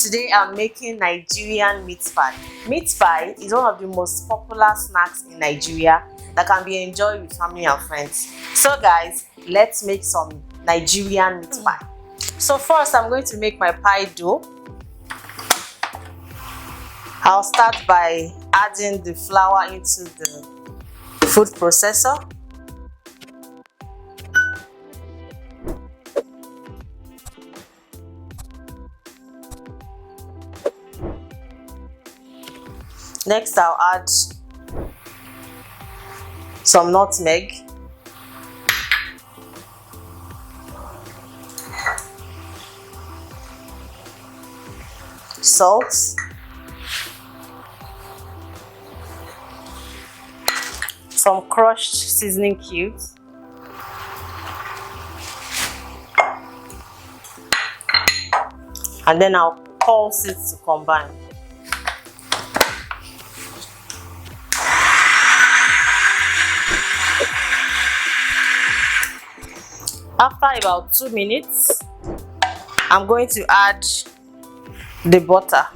Today I'm making Nigerian meat pie. Meat pie is one of the most popular snacks in Nigeria that can be enjoyed with family and friends. So guys, let's make some Nigerian meat pie. So first I'm going to make my pie dough. I'll start by adding the flour into the food processor. Next, I'll add some nutmeg, salt, some crushed seasoning cubes, and then I'll pulse it to combine. After about 2 minutes, I'm going to add the butter.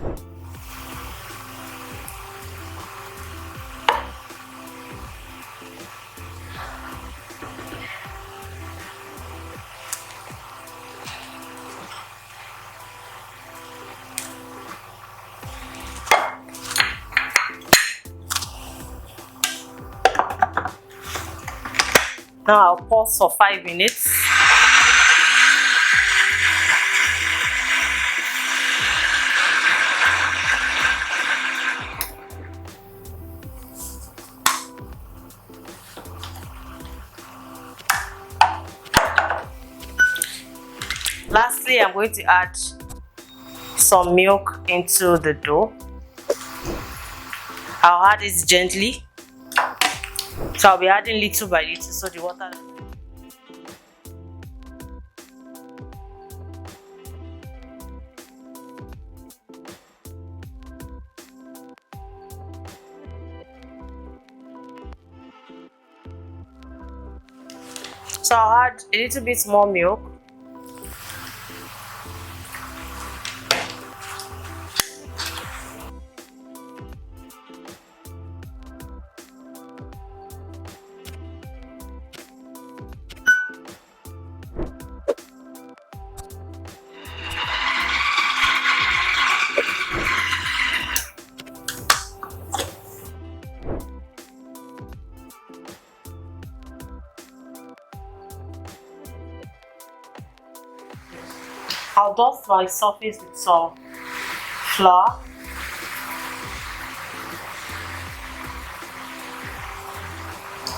Now I'll pause for 5 minutes. Lastly, I'm going to add some milk into the dough. I'll add it gently. So I'll be adding little by little so the water. So I'll add a little bit more milk. I'll dust my surface with some flour.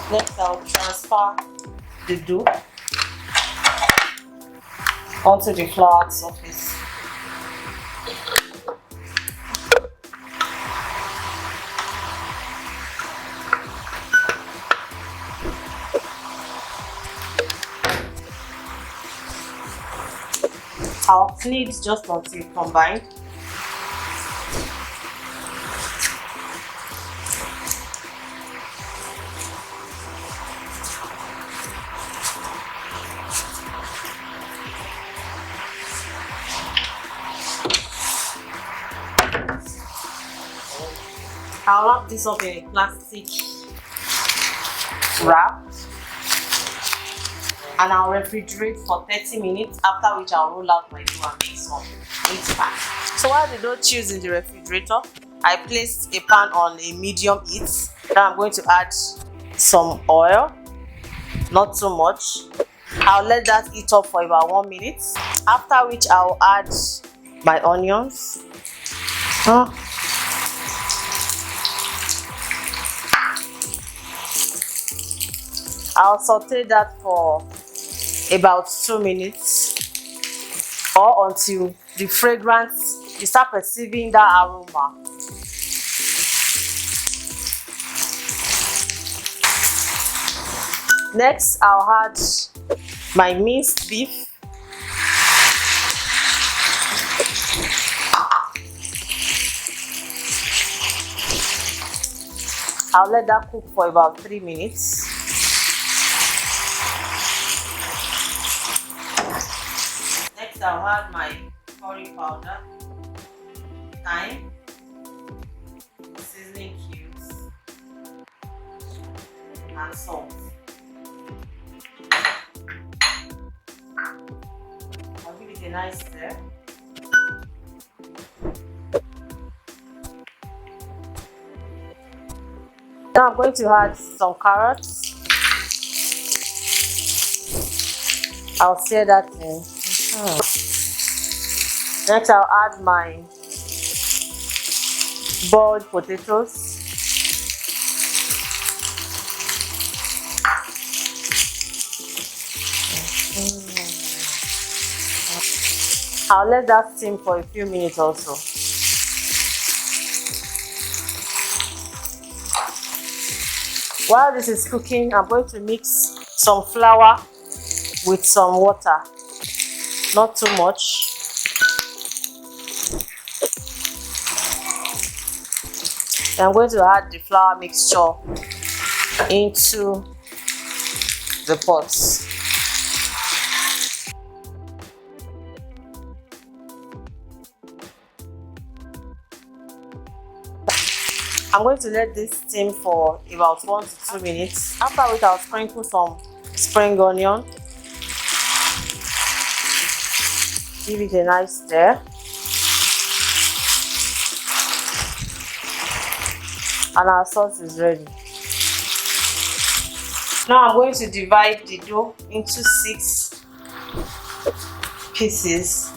Next, I'll transfer the dough onto the floured surface. I'll knead just until combined. I'll wrap this up in a plastic wrap and I'll refrigerate for 30 minutes, after which I'll roll out my dough and make some meat pie. So while the dough chills in the refrigerator, I placed a pan on a medium heat. Now I'm going to add some oil, not too much. I'll let that heat up for about 1 minute, after which I'll add my onions. I'll saute that for about 2 minutes or until the fragrance, you start perceiving that aroma. Next, I'll add my minced beef. I'll let that cook for about 3 minutes. Next, I'll add my curry powder. thyme, seasoning cubes, and salt. I'll give it a nice stir. Now I'm going to add some carrots. I'll stir that in. Next I'll add my boiled potatoes. I'll let that steam for a few minutes also. While this is cooking, I'm going to mix some flour with some water, not too much. I'm going to add the flour mixture into the pots. I'm going to let this steam for about 1 to 2 minutes. After which I'll sprinkle some spring onion. Give it a nice stir. And our sauce is ready. Now I'm going to divide the dough into 6 pieces.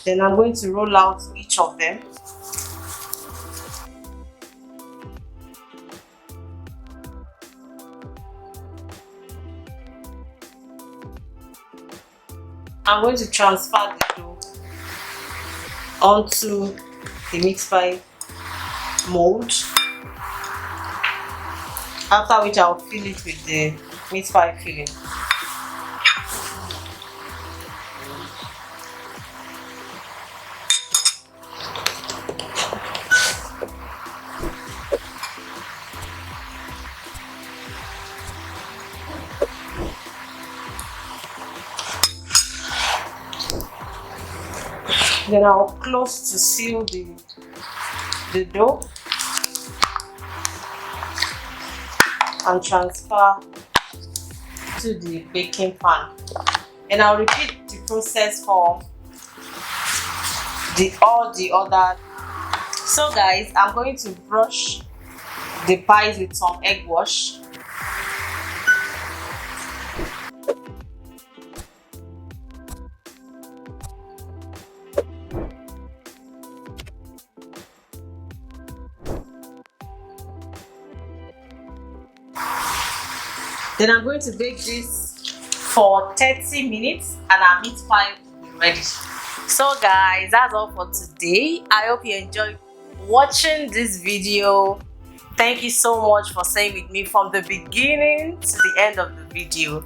Then I'm going to roll out each of them. I'm going to transfer the dough onto the meat pie mold. After which I'll fill it with the meat pie filling. Then I'll close to seal the dough and transfer to the baking pan. And I'll repeat the process for all the other. So guys, I'm going to brush the pies with some egg wash. Then I'm going to bake this for 30 minutes and our meat pie will be ready. So guys, that's all for today. I hope you enjoyed watching this video. Thank you so much for staying with me from the beginning to the end of the video.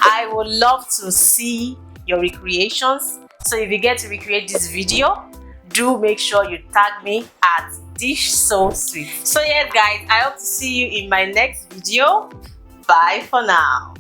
I would love to see your recreations. So if you get to recreate this video, do make sure you tag me at Dish So Sweet. So yes guys, I hope to see you in my next video. Bye for now.